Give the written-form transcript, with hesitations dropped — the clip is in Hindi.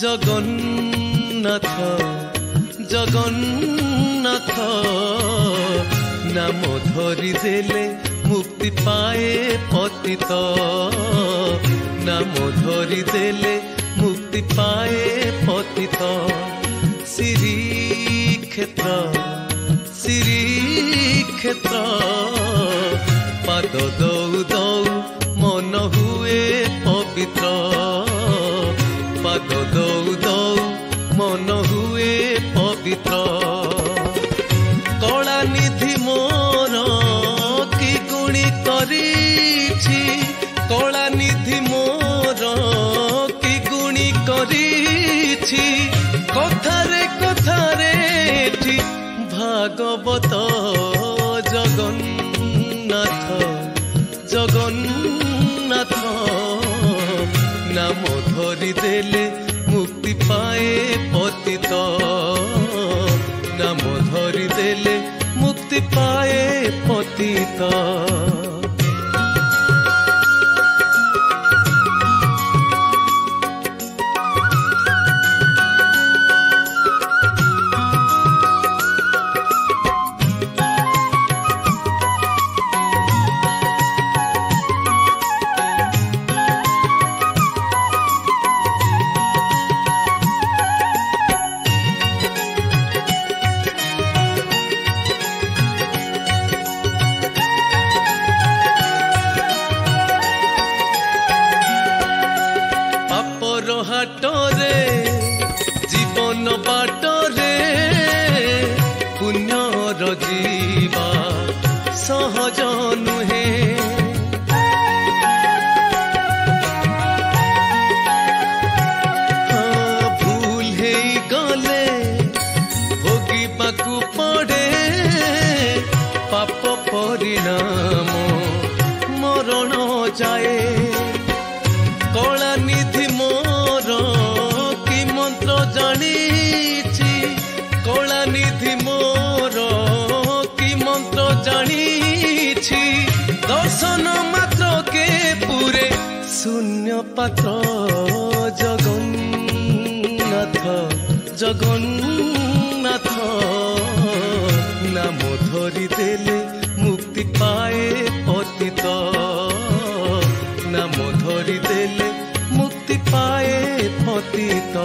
जगन्नाथ जगन्नाथ नाम धरी देले मुक्ति पाए पतित नाम धरी देले मुक्ति पाए पतित श्रीक्षेत्र श्रीक्षेत्र पाद दौ दौ मन हुए पवित्र पाद दौ दौ मन हुए पवित्र कला निधि मोर कि गुणी करिछि कला निधि मोर कि गुणी करिछि कथारे कथारे भागवत जगन्नाथ जगन्नाथ नाम धरी देले मुक्ति पाए पतित नाम धरी देले मुक्ति पाए पतित हाटरे जीवन बाटरे पुण्यर जीवा सहज नुहे भूल हे गले भोगिबाकू पड़े पाप परिणाम मरण जाए कला निधि मोर कि मंत्र जानिछि कला निधि मोर कि मंत्र जानिछि दर्शन मात्र के पूरे शून्य पात्र जगन्नाथ जगन्नाथ नाम धरी देले मुक्ति पाए पतित नाम धरी देले मुक्ति पाए पतित।